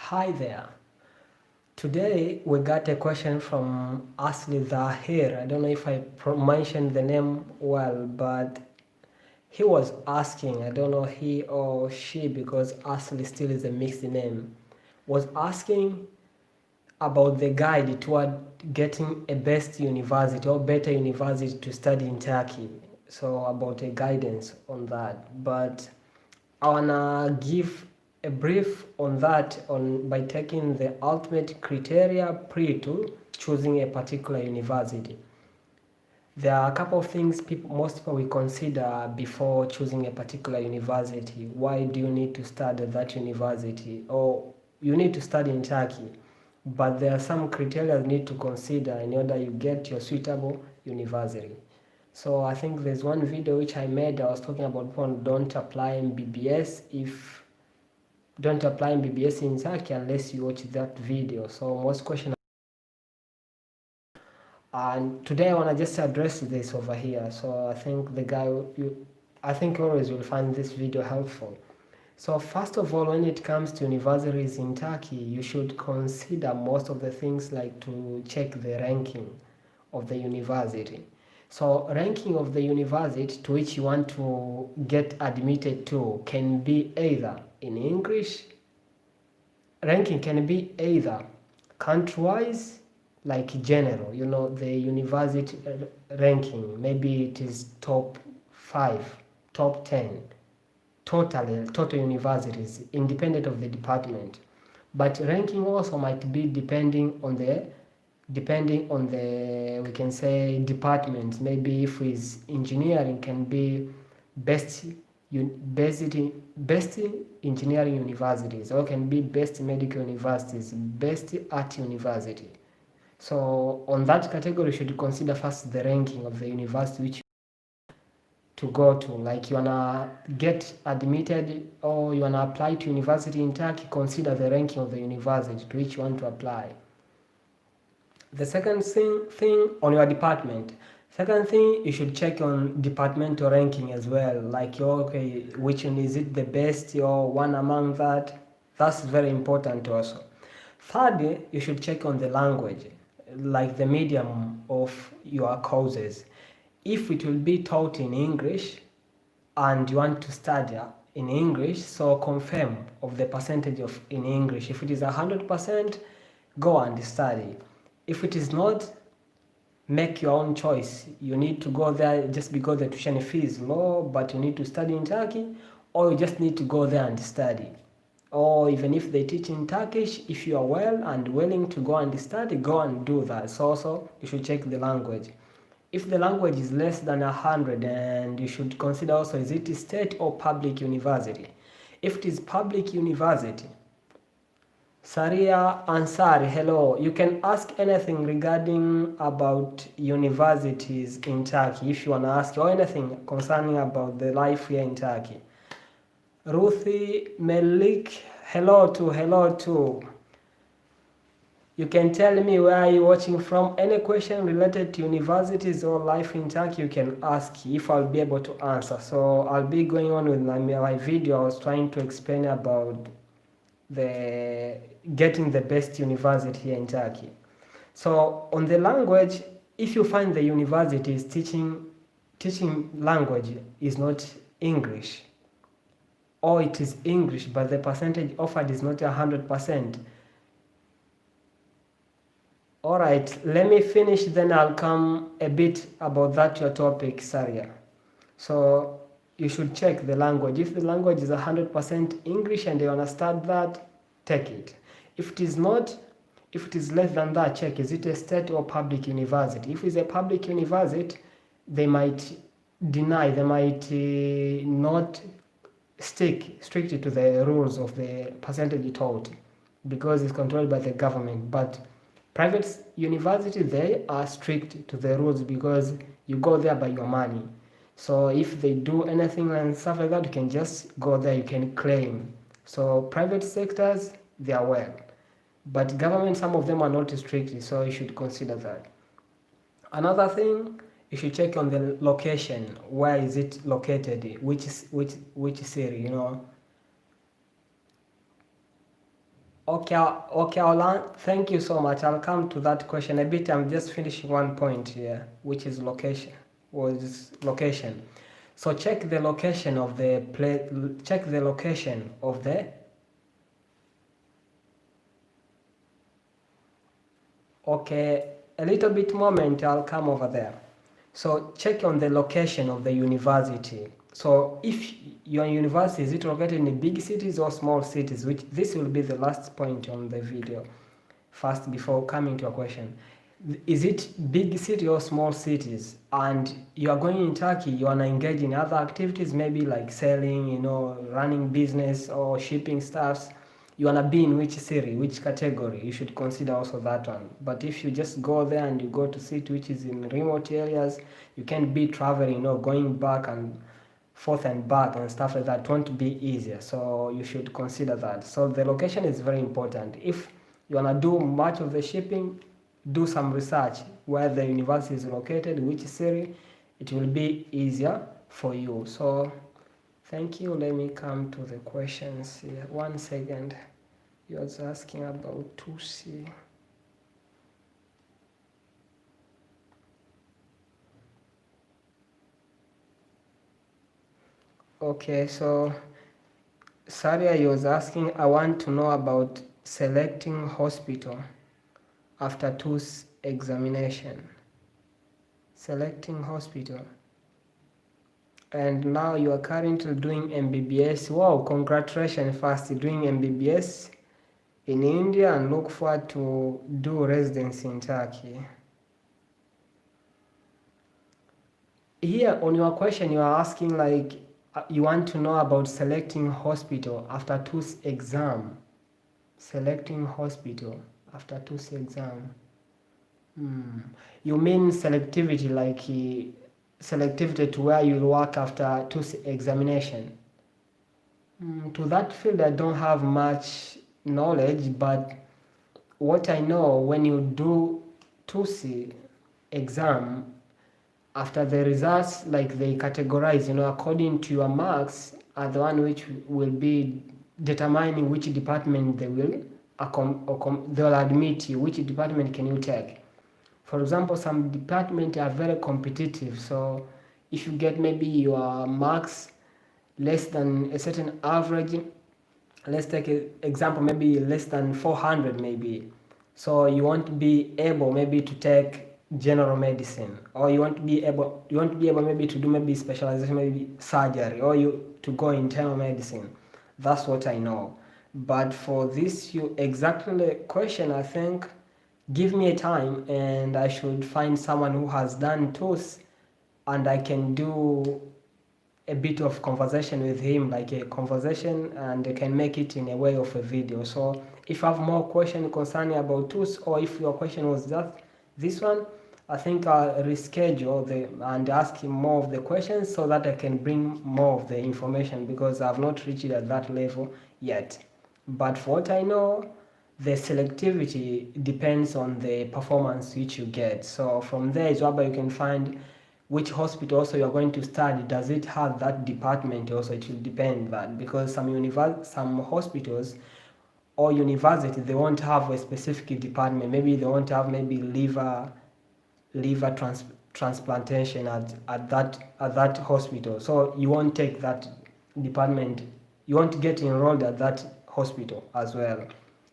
Hi there. Today we got a question from Asli Zahir. I don't know if I mentioned the name well, but he was asking, I don't know he or she because Asli still is a mixed name, was asking about the guide toward getting a best university or better university to study in Turkey. So about a guidance on that. But I wanna give a brief on that by taking the ultimate criteria pre to choosing a particular university. There are a couple of things most people will consider before choosing a particular university. Why do you need to study that university? Or you need to study in Turkey, but there are some criteria you need to consider in order you get your suitable university. So I think there's one video which I made. I was talking about don't apply in BBS in Turkey unless you watch that video. So most questions, and today I want to just address this over here. So I think I think always will find this video helpful. So first of all, when it comes to universities in Turkey, you should consider most of the things like to check the ranking of the university. So ranking of the university to which you want to get admitted to can be either in English. Ranking can be either country-wise, like general, the university ranking, maybe it is top 5, top 10, total universities, independent of the department. But ranking also might be depending on the we can say department. Maybe if it's engineering, can be best engineering universities, or can be best medical universities, best art university. So on that category, you should consider first the ranking of the university which to go to. Like you wanna get admitted or you wanna apply to university in Turkey, consider the ranking of the university to which you want to apply. The second thing on your department. Second thing, you should check on departmental ranking as well. Like, okay, which one is it the best or one among that? That's very important also. Third, you should check on the language, like the medium of your courses. If it will be taught in English and you want to study in English, so confirm of the percentage of in English. If it is 100%, go and study. If it is not, make your own choice. You need to go there just because the tuition fee is low, but you need to study in Turkey, or you just need to go there and study. Or even if they teach in Turkish, if you are well and willing to go and study, go and do that. So also, you should check the language. If the language is less than 100, and you should consider also, is it state or public university? If it is public university, Saria Ansari, hello. You can ask anything regarding about universities in Turkey if you want to ask, or anything concerning about the life here in Turkey. Ruthie Melik, hello too. You can tell me where you're watching from. Any question related to universities or life in Turkey, you can ask if I'll be able to answer. So I'll be going on with my video. I was trying to explain about the getting the best university here in Turkey. So on the language, if you find the universities teaching language is not English, or it is English but the percentage offered is not 100%. All right, let me finish, then I'll come a bit about that your topic, Saria. So you should check the language. If the language is 100% English and you understand that, take it. If it is not, if it is less than that, check, is it a state or public university? If it's a public university, they might deny, they might not stick strictly to the rules of the percentage taught because it's controlled by the government. But private university, they are strict to the rules because you go there by your money. So if they do anything and stuff like that, you can just go there, you can claim. So private sectors, they are well. But government, some of them are not strict, so you should consider that. Another thing, you should check on the location. Where is it located? Which city, Okay, thank you so much. I'll come to that question a bit. I'm just finishing one point here, which is location. So check the location of the place. Check the location of the. Okay, a little bit moment. I'll come over there. So check on the location of the university. So if your university, is it located in big cities or small cities? Which this will be the last point on the video. First, before coming to a question, is it big city or small cities? And you are going in Turkey, you want to engage in other activities, maybe like selling, running business or shipping stuffs. You want to be in which city, which category? You should consider also that one. But if you just go there and you go to city which is in remote areas, you can't be traveling, going back and forth and back and stuff like that. It won't be easier. So you should consider that. So the location is very important. If you want to do much of the shipping, do some research where the university is located, which city. It will be easier for you. So thank you. Let me come to the questions here. 1 second. You was asking about 2C. Okay, so Saria, you was asking, I want to know about selecting hospital after TOS examination. Selecting hospital. And now you are currently doing MBBS. Wow, congratulations first, doing MBBS in India, and look forward to do residency in Turkey. Here on your question, you are asking like, you want to know about selecting hospital after TOS exam. Selecting hospital after TOS exam. You mean selectivity, like selectivity to where you'll work after TOS examination? To that field, I don't have much knowledge, but what I know, when you do TOS exam, after the results, like they categorize, according to your marks, are the one which will be determining which department they will they'll admit you, which department can you take. For example, some departments are very competitive, so if you get maybe your marks less than a certain average, let's take an example, maybe less than 400 maybe, so you won't be able maybe to take general medicine, or you won't be able maybe to do maybe specialization, maybe surgery, or you to go internal medicine. That's what I know. But for this you exactly question, I think give me a time and I should find someone who has done TOS, and I can do a bit of conversation with him, like a conversation, and I can make it in a way of a video. So if you have more questions concerning about TOS, or if your question was just this one, I think I'll reschedule and ask him more of the questions so that I can bring more of the information, because I've not reached at that level yet. But for what I know, the selectivity depends on the performance which you get. So from there is whereby you can find which hospital also you're going to study. Does it have that department also? It will depend that, because some hospitals or university, they won't have a specific department. Maybe they won't have maybe liver transplantation at that hospital, so you won't take that department, you won't get enrolled at that hospital as well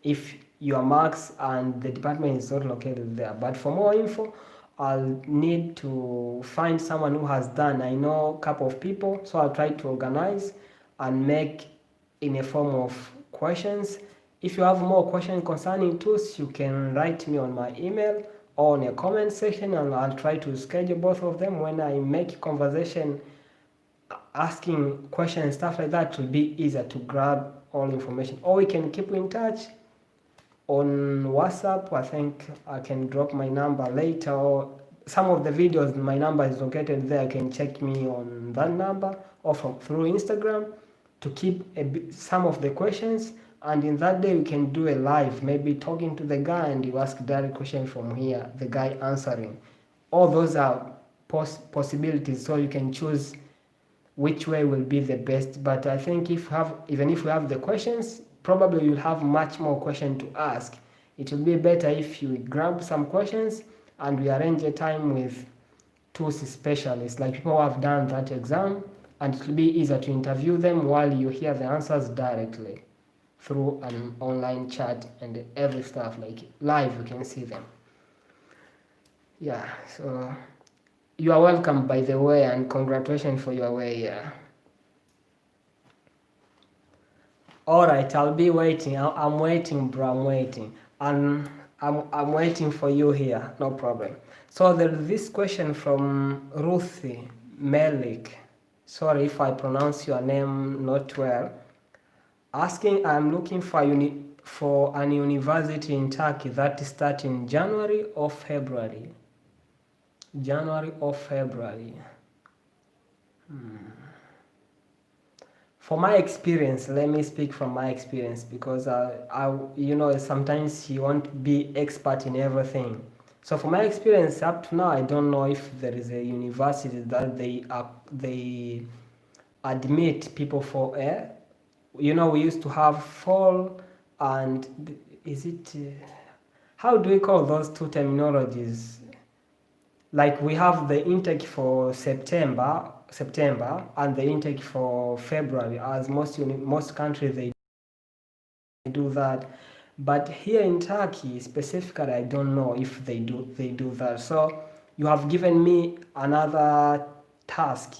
if your marks and the department is not located there. But for more info, I'll need to find someone who has done. I know a couple of people, so I'll try to organize and make in a form of questions. If you have more questions concerning TOS, you can write me on my email or in a comment section, and I'll try to schedule both of them. When I make conversation, asking questions and stuff like that, it will be easier to grab all information. Or we can keep in touch on WhatsApp. I think I can drop my number later, or some of the videos, my number is located there. You can check me on that number, or through Instagram, to keep some of the questions. And in that day we can do a live, maybe talking to the guy, and you ask direct question from here, the guy answering. All those are possibilities, so you can choose which way will be the best. But I think even if we have the questions, probably you'll have much more questions to ask. It will be better if you grab some questions and we arrange a time with two specialists, like people who have done that exam, and it will be easier to interview them while you hear the answers directly through an online chat and every stuff, like live you can see them. Yeah, so you are welcome, by the way, and congratulations for your way. Yeah. All right, I'll be waiting. I'm waiting, bro. I'm waiting, and I'm waiting for you here. No problem. So there's this question from Ruthie Melik. Sorry if I pronounce your name not well. Asking, I'm looking for an university in Turkey that starts in January or February. January or February. For my experience, let me speak from my experience, because sometimes you won't be expert in everything. So for my experience up to now, I don't know if there is a university that they admit people for air. We used to have fall and is it how do we call those two terminologies? Like we have the intake for September and the intake for February, as most countries they do that. But here in Turkey specifically, I don't know if they do that. So you have given me another task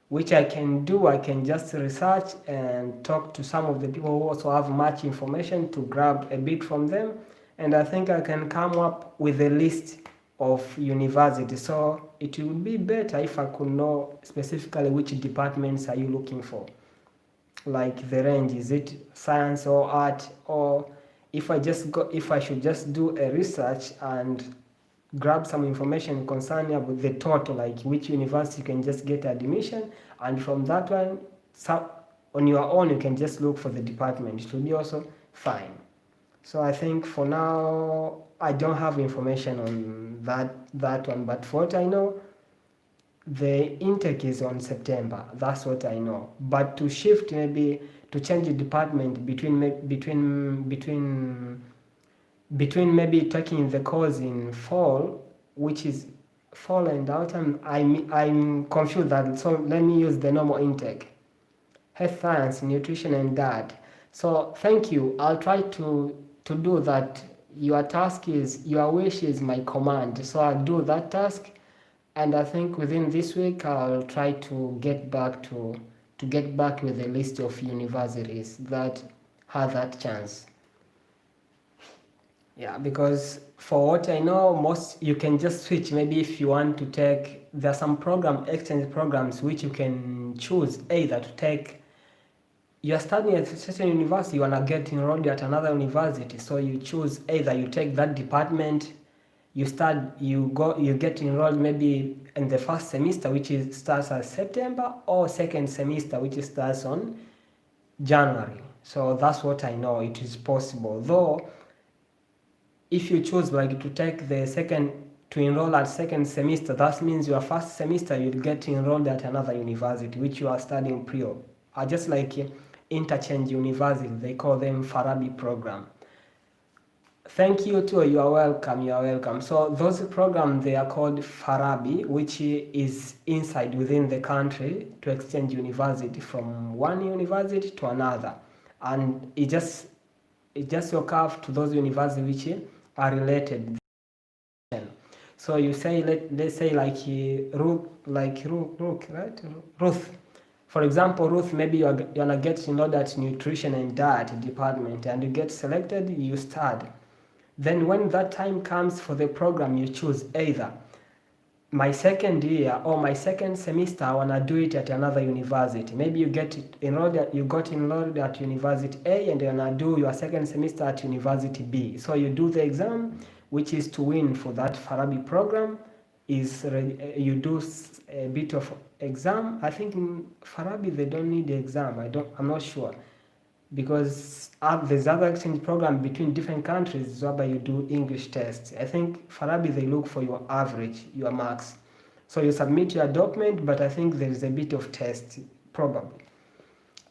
which I can do. I can just research and talk to some of the people who also have much information to grab a bit from them, and I think I can come up with a list of universities. So it would be better if I could know specifically which departments are you looking for, like the range, is it science or art, or if I should just do a research and grab some information concerning about the total, like which university you can just get admission, and from that one, on your own you can just look for the department. It will be also fine. So I think for now I don't have information on that one, but for what I know, the intake is on September. That's what I know. But to shift, maybe to change the department between maybe taking the course in fall, which is fall and autumn, I'm confused that. So let me use the normal intake: health science, nutrition, and diet. So thank you. I'll try to do that. Your wish is my command. So I'll do that task, and I think within this week I'll try to get back with a list of universities that have that chance. Yeah, because for what I know, most you can just switch. Maybe if you want to take, there are some exchange programs which you can choose either to take. You are studying at a certain university, you wanna get enrolled at another university, so you choose either you take that department, you get enrolled maybe in the first semester, which starts at September, or second semester, which starts on January. So that's what I know. It is possible, though. If you choose like to enroll at second semester, that means your first semester you'll get enrolled at another university which you are studying prior. Just like interchange university, they call them Farabi program. Thank you too. You are welcome. So those programs, they are called Farabi, which is within the country to exchange university from one university to another, and it just occurs to those universities which are related. So you say, let's say like Ruth, right? Ruth. For example, Ruth, maybe you're gonna get enrolled at nutrition and diet department, and you get selected, you start. Then when that time comes for the program, you choose either my second year or my second semester, I wanna do it at another university. Maybe you got enrolled at University A, and you're gonna do your second semester at University B. So you do the exam, which is to win for that Farabi program. You do a bit of exam. I think in Farabi they don't need the exam. I'm not sure, because there's other exchange program between different countries whereby you do English tests. I think Farabi, they look for your average, your marks. So you submit your document, but I think there is a bit of test, probably.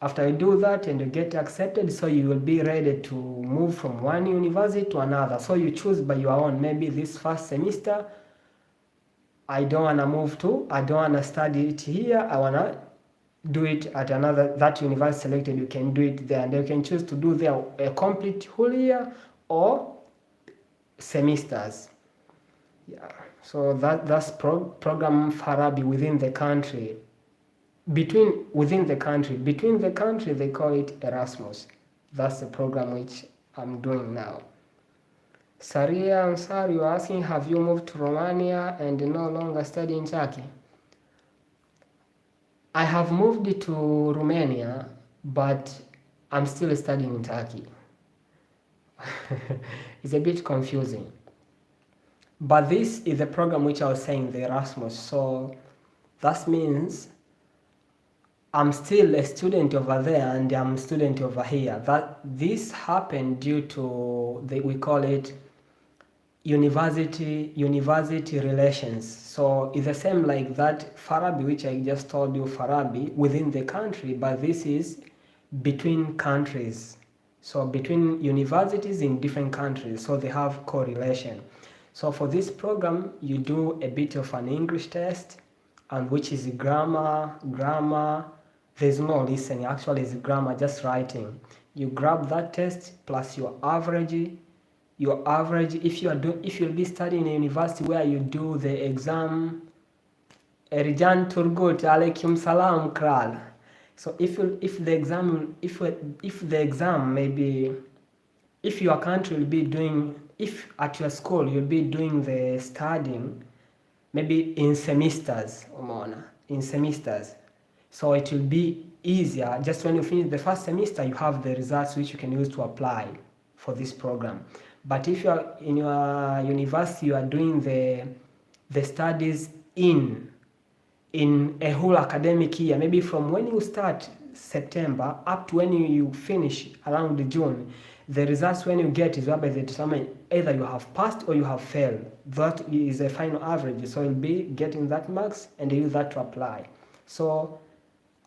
After you do that and you get accepted, so you will be ready to move from one university to another. So you choose by your own. Maybe this first semester, I don't want to move to, I don't want to study it here, I want to do it at another, that university selected, you can do it there, and you can choose to do there a complete whole year or semesters. Yeah, so that's program Farabi within the country. Within the country they call it Erasmus. That's the program which I'm doing now. Saria Ansar, you're asking, have you moved to Romania and no longer study in Turkey? I have moved to Romania, but I'm still studying in Turkey. It's a bit confusing. But this is the program which I was saying, the Erasmus. So that means I'm still a student over there and I'm a student over here. That this happened due to we call it university relations. So it's the same like that Farabi which I just told you, Farabi within the country, but this is between countries. So between universities in different countries, so they have correlation. So for this program you do a bit of an English test, and which is grammar. There's no listening, actually it's grammar, just writing. You grab that test plus your average. If you'll be studying in a university where you do the exam, Erijan Turgut Alaikum Salam Kral. So if the exam maybe, if your country will be doing, if at your school you'll be doing the studying maybe in semesters, so it will be easier. Just when you finish the first semester, you have the results which you can use to apply for this program. But if you are in your university, you are doing the studies in a whole academic year, maybe from when you start September up to when you finish around June, the results when you get is whereby they determine either you have passed or you have failed. That is a final average, so you'll be getting that marks and you use that to apply. So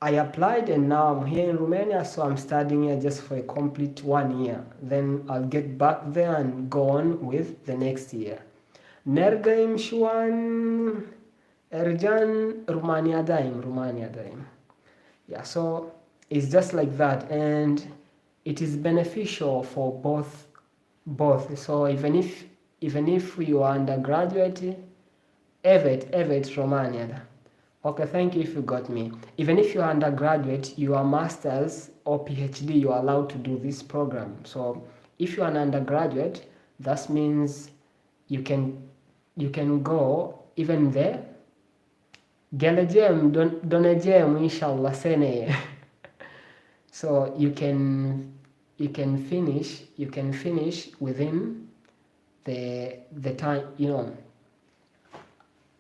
I applied and now I'm here in Romania, so I'm studying here just for a complete 1 year. Then I'll get back there and go on with the next year. Nergaim Shuan Erjan Romania Daim. Yeah, so it's just like that, and it is beneficial for both. So even if you are undergraduate, Evet Romania. Okay, thank you if you got me. Even if you are undergraduate, you are masters or PhD, you are allowed to do this program. So if you are an undergraduate, that means you can go even there. Gelejem donejem inshallah sene. So you can finish within the time,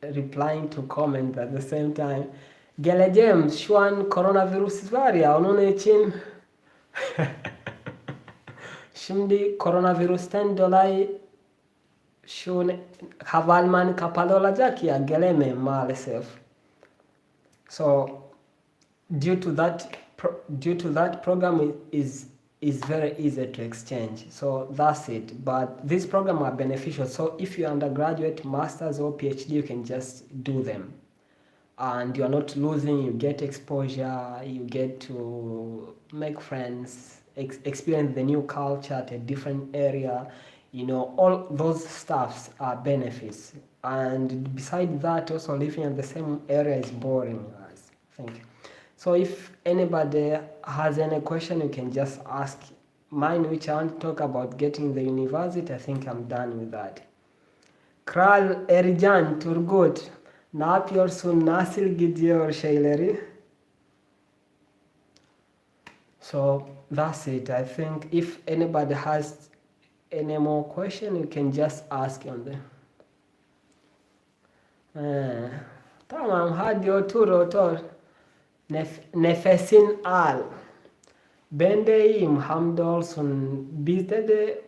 replying to comment at the same time. Gelejem shwan coronavirus varia onone için şimdi coronavirüsten dolayı şu havalimanı kapalı olacak ya, geleme maalesef. So due to that program is very easy to exchange. So that's it. But this program are beneficial. So if you're undergraduate, masters or PhD, you can just do them. And you're not losing, you get exposure, you get to make friends, experience the new culture at a different area. All those stuffs are benefits. And besides that, also living in the same area is boring, guys. Thank you. So if anybody has any question, you can just ask. Mine, which I want to talk about getting the university, I think I'm done with that. Kral Erijan Turgut, ne yapıyorsun, nasıl gidiyor şeyleri? So that's it. I think if anybody has any more question, you can just ask on them. Tamam, hadi otur. Nefesin al. Ben de iyiyim, hamdolsun. Bizde de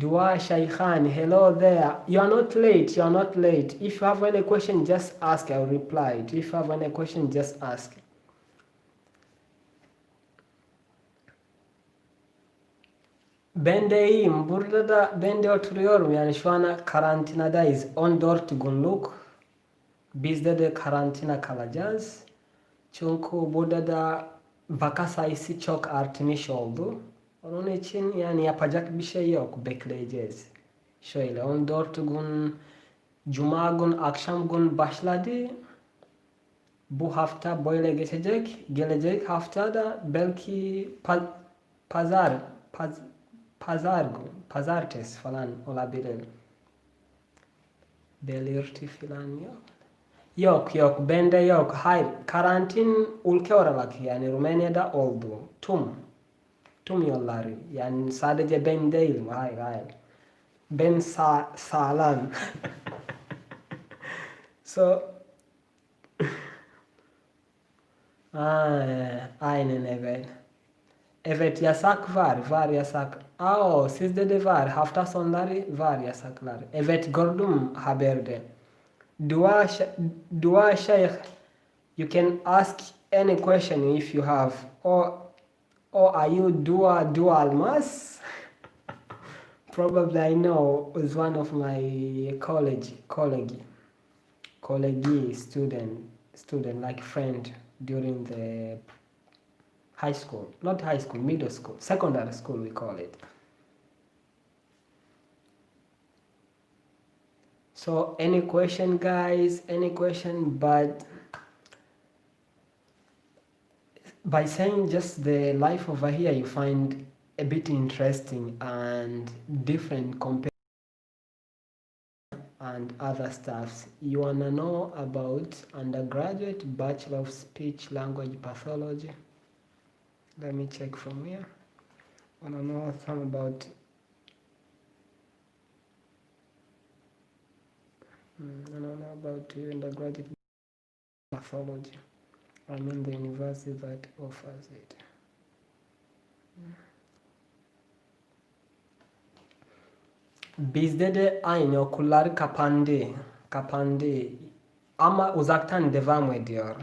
dua Shaykhani. Hello there. You are not late. If you have any question, just ask. I'll reply. If you have any question, just ask. Bendeyim. Burada da ben de oturuyorum. Yani şu an karantinadayız. 14 günlük. Bizde de karantina kalacağız. Çünkü burada da vaka sayısı çok artmış oldu. Onun için yani yapacak bir şey yok. Bekleyeceğiz. Şöyle 14 gün Cuma gün akşam gün başladı. Bu hafta böyle geçecek. Gelecek hafta da belki pazar paz, pazartesi falan olabilir. Belirti falan yok. Yok bende yok. Hayır, karantin ülke olarak yani Romanya'da oldu. Tüm yolları yani sadece ben değilim. Hayır. Ben sağlam. So aynen evet. Evet yasak var yasak. Sizde de var. Hafta sonları var yasaklar. Evet gördüm haberde. Dua, Dua Sheikh, you can ask any question if you have. Or are you Dua Almas? Probably I know was one of my colleague student like friend during the high school, not high school, middle school, secondary school we call it. So any question guys, any question, but by saying just the life over here you find a bit interesting and different compared and other stuffs. You wanna know about undergraduate Bachelor of Speech Language Pathology? Let me check from here. Wanna know some about undergraduate pathology. I mean the university that offers it. Bizde de aynı okullar kapandı ama uzaktan devam ediyor.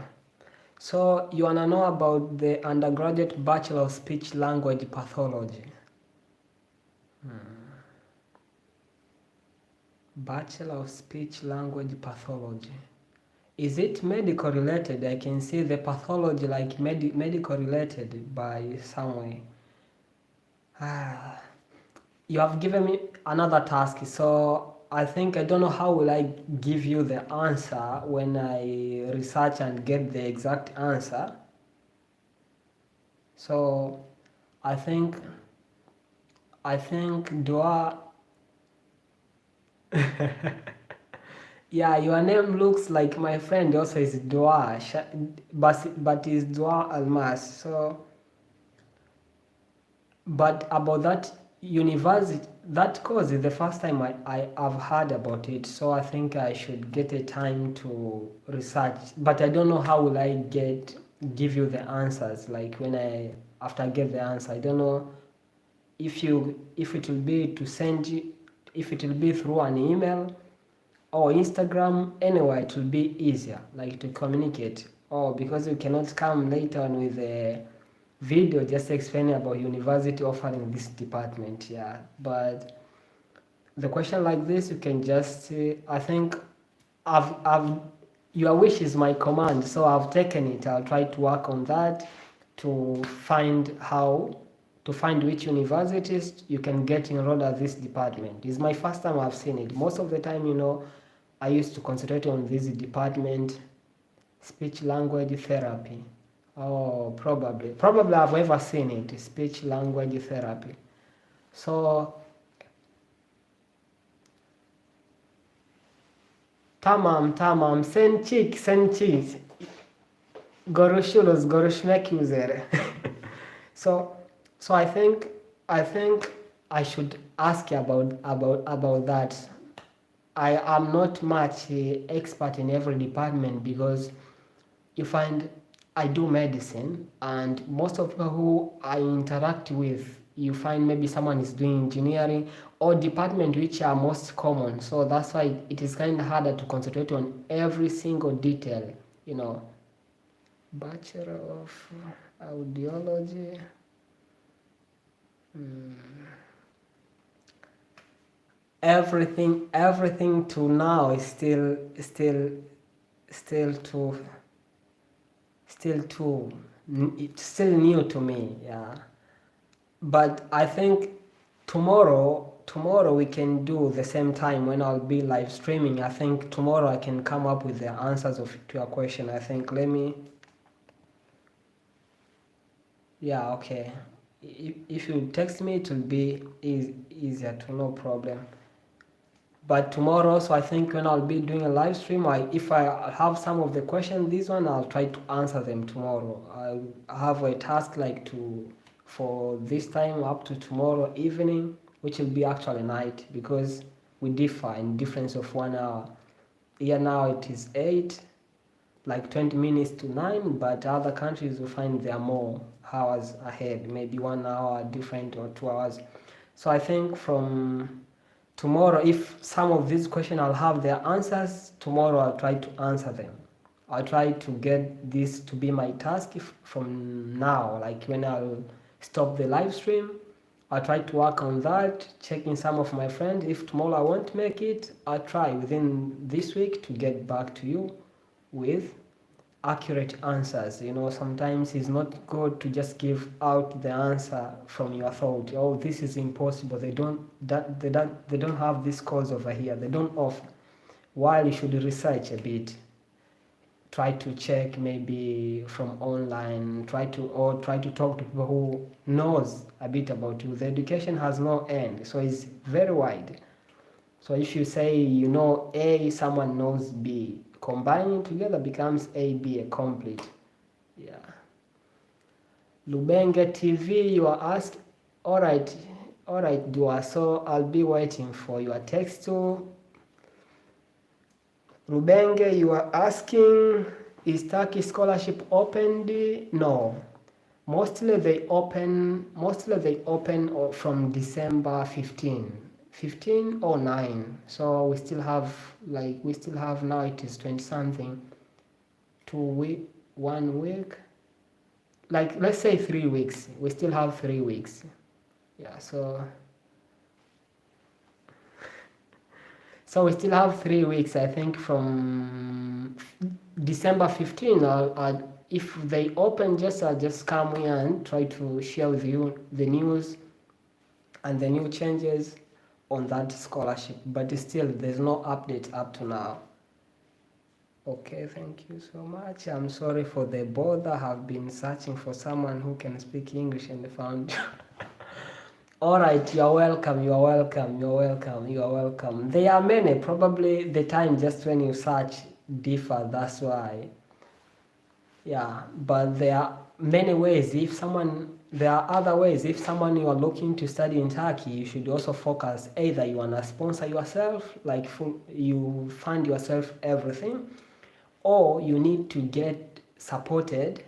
So you wanna know about the undergraduate Bachelor of Speech Language Pathology. Bachelor of Speech Language Pathology. Is it medical related? I can see the pathology like medical related by some way. You have given me another task, so I think I don't know how will I give you the answer when I research and get the exact answer. So I think Dua. Yeah, your name looks like my friend also is Dua, but is Dua Almas. So, but about that university, that course is the first time I have heard about it. So I think I should get a time to research. But I don't know how will I give you the answers. Like when after I get the answer, I don't know if it will be to send you, if it will be through an email or Instagram. Anyway, it will be easier like to communicate, or because you cannot come later on with a video just explaining about university offering this department. Yeah, but the question like this you can just I think I've your wish is my command, so I've taken it. I'll try to work on that to find which universities you can get enrolled at this department. It's my first time I've seen it. Most of the time, I used to concentrate on this department, speech language therapy. Oh, probably I've ever seen it, speech language therapy. So tamam sen çık görüşmek üzere. so I think I should ask you about that. I am not much expert in every department because you find I do medicine, and most of people who I interact with, you find maybe someone is doing engineering or department which are most common. So that's why it is kind of harder to concentrate on every single detail. Bachelor of Audiology. everything to now is still too it's still new to me. Yeah, but I think tomorrow we can do the same time when I'll be live streaming. I think tomorrow I can come up with the answers to your question. I think, let me, yeah, okay, if you text me it will be easier to, no problem. But tomorrow, so I think when I'll be doing a live stream, if I have some of the questions, this one I'll try to answer them tomorrow. I have a task like for this time up to tomorrow evening, which will be actually night, because we differ in difference of 1 hour. Here now it is 8, like 20 minutes to 9, but other countries will find they are more hours ahead, maybe 1 hour different or 2 hours. So I think from tomorrow, if some of these questions I'll have their answers, tomorrow I'll try to answer them. I'll try to get this to be my task from now, like when I'll stop the live stream, I'll try to work on that, checking some of my friends. If tomorrow I won't make it, I'll try within this week to get back to you with accurate answers. Sometimes it's not good to just give out the answer from your thought. Oh, this is impossible, they don't have this course over here, they don't offer. While you should research a bit, try to check maybe from online, try to talk to people who knows a bit about you. The education has no end, so it's very wide. So if you say A, someone knows B, combining together becomes AB, a complete. Yeah. Lubenge TV, you are asked. All right, Dua. So I'll be waiting for your text too. Lubenge, you are asking, is Turkey scholarship opened? No. Mostly they open from December 15 or 9. So we still have now, it is 20 something, 1 week, like let's say 3 weeks. We still have 3 weeks. Yeah, so we still have 3 weeks, I think, from December 15. If they open, I'll just come here and try to share with you the news and the new changes on that scholarship, but still there's no update up to now. Okay, thank you so much. I'm sorry for the bother. I've been searching for someone who can speak English and found all right, you're welcome. There are many, probably the time just when you search differ, that's why. Yeah, but there are many ways. There are other ways. If someone you are looking to study in Turkey, you should also focus, either you want to sponsor yourself, like you fund yourself everything, or you need to get supported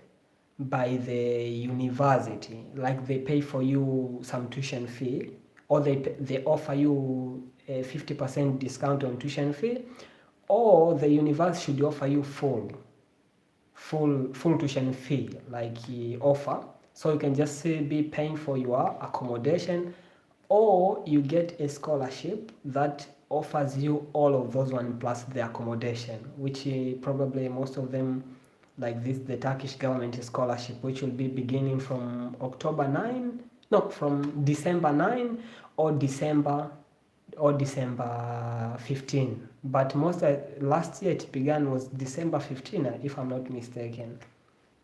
by the university, like they pay for you some tuition fee, or they offer you a 50% discount on tuition fee, or the university should offer you full tuition fee, like offer, so you can just be paying for your accommodation, or you get a scholarship that offers you all of those one plus the accommodation, which probably most of them, like this, the Turkish government scholarship, which will be beginning from from December 9 or December 15. But last year it began was December 15, if I'm not mistaken.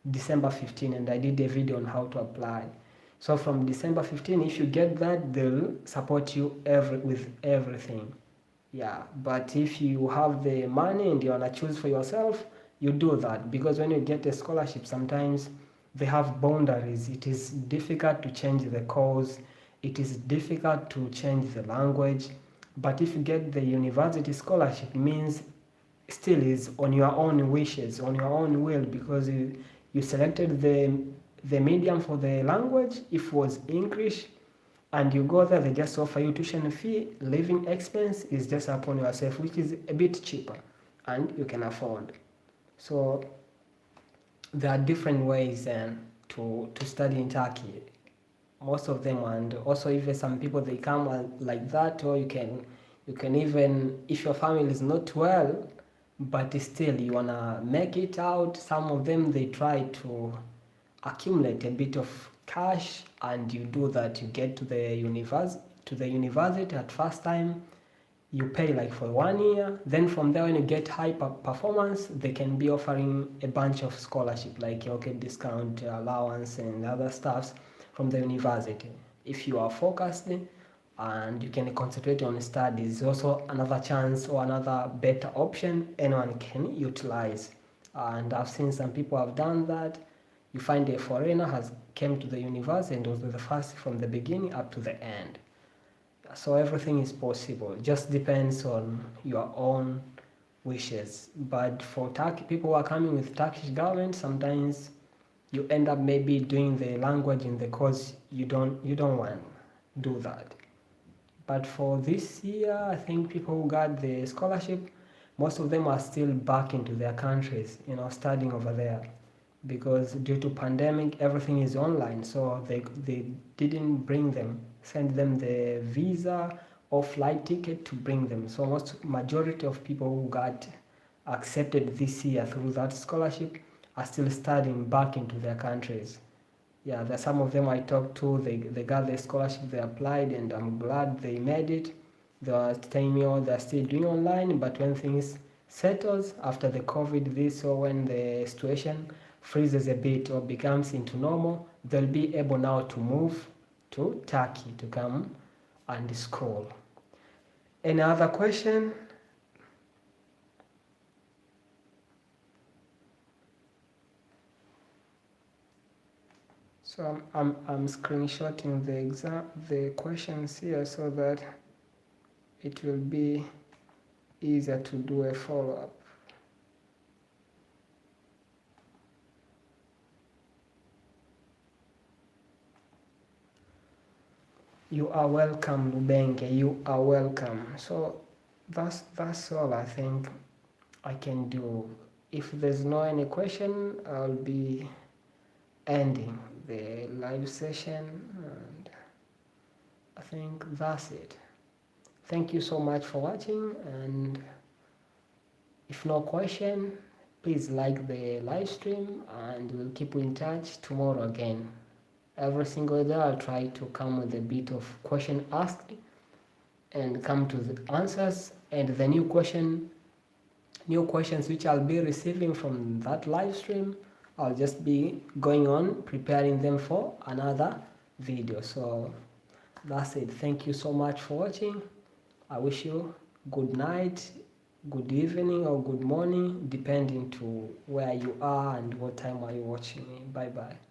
December 15, and I did a video on how to apply. So from December 15, if you get that, they'll support you with everything. Yeah, but if you have the money and you want to choose for yourself, you do that, because when you get a scholarship, sometimes they have boundaries. It is difficult to change the course, it is difficult to change the language. But if you get the university scholarship, it means still is on your own wishes, on your own will, because you selected the medium for the language. If it was English and you go there, they just offer you tuition fee, living expense is just upon yourself, which is a bit cheaper and you can afford. So there are different ways to study in Turkey, most of them. And also, if some people they come like that, or you You can even, if your family is not well, but still you wanna make it out, some of them they try to accumulate a bit of cash, and you do that. You get to the university at first time, you pay like for 1 year, then from there when you get high performance, they can be offering a bunch of scholarship, like okay, discount allowance and other stuffs from the university. If you are focused and you can concentrate on studies, also another chance or another better option anyone can utilize. And I've seen some people have done that. You find a foreigner has came to the university and was the first from the beginning up to the end. So everything is possible, just depends on your own wishes. But for people who are coming with Turkish government, sometimes you end up maybe doing the language in the course you don't want to do that. But for this year, I think people who got the scholarship, most of them are still back into their countries, studying over there, because due to pandemic everything is online, so they didn't send them the visa or flight ticket to bring them. So majority of people who got accepted this year through that scholarship are still studying back into their countries. Yeah, there's some of them I talked to, they got the scholarship, they applied, and I'm glad they made it. They were telling me, oh, they're still doing online, but when things settles after the COVID this, or when the situation freezes a bit or becomes into normal, they'll be able now to move to Turkey to come and school. Any other question? So I'm screenshotting the questions here so that it will be easier to do a follow-up. You are welcome, Lubenge. You are welcome. So that's all I think I can do. If there's no any question, I'll be ending the live session, and I think that's it. Thank you so much for watching, and if no question, please like the live stream, and we'll keep in touch tomorrow again. Every single day I'll try to come with a bit of question asked and come to the answers, and the new questions which I'll be receiving from that live stream, I'll just be going on preparing them for another video. So that's it. Thank you so much for watching. I wish you good night, good evening, or good morning, depending to where you are and what time are you watching me. Bye bye.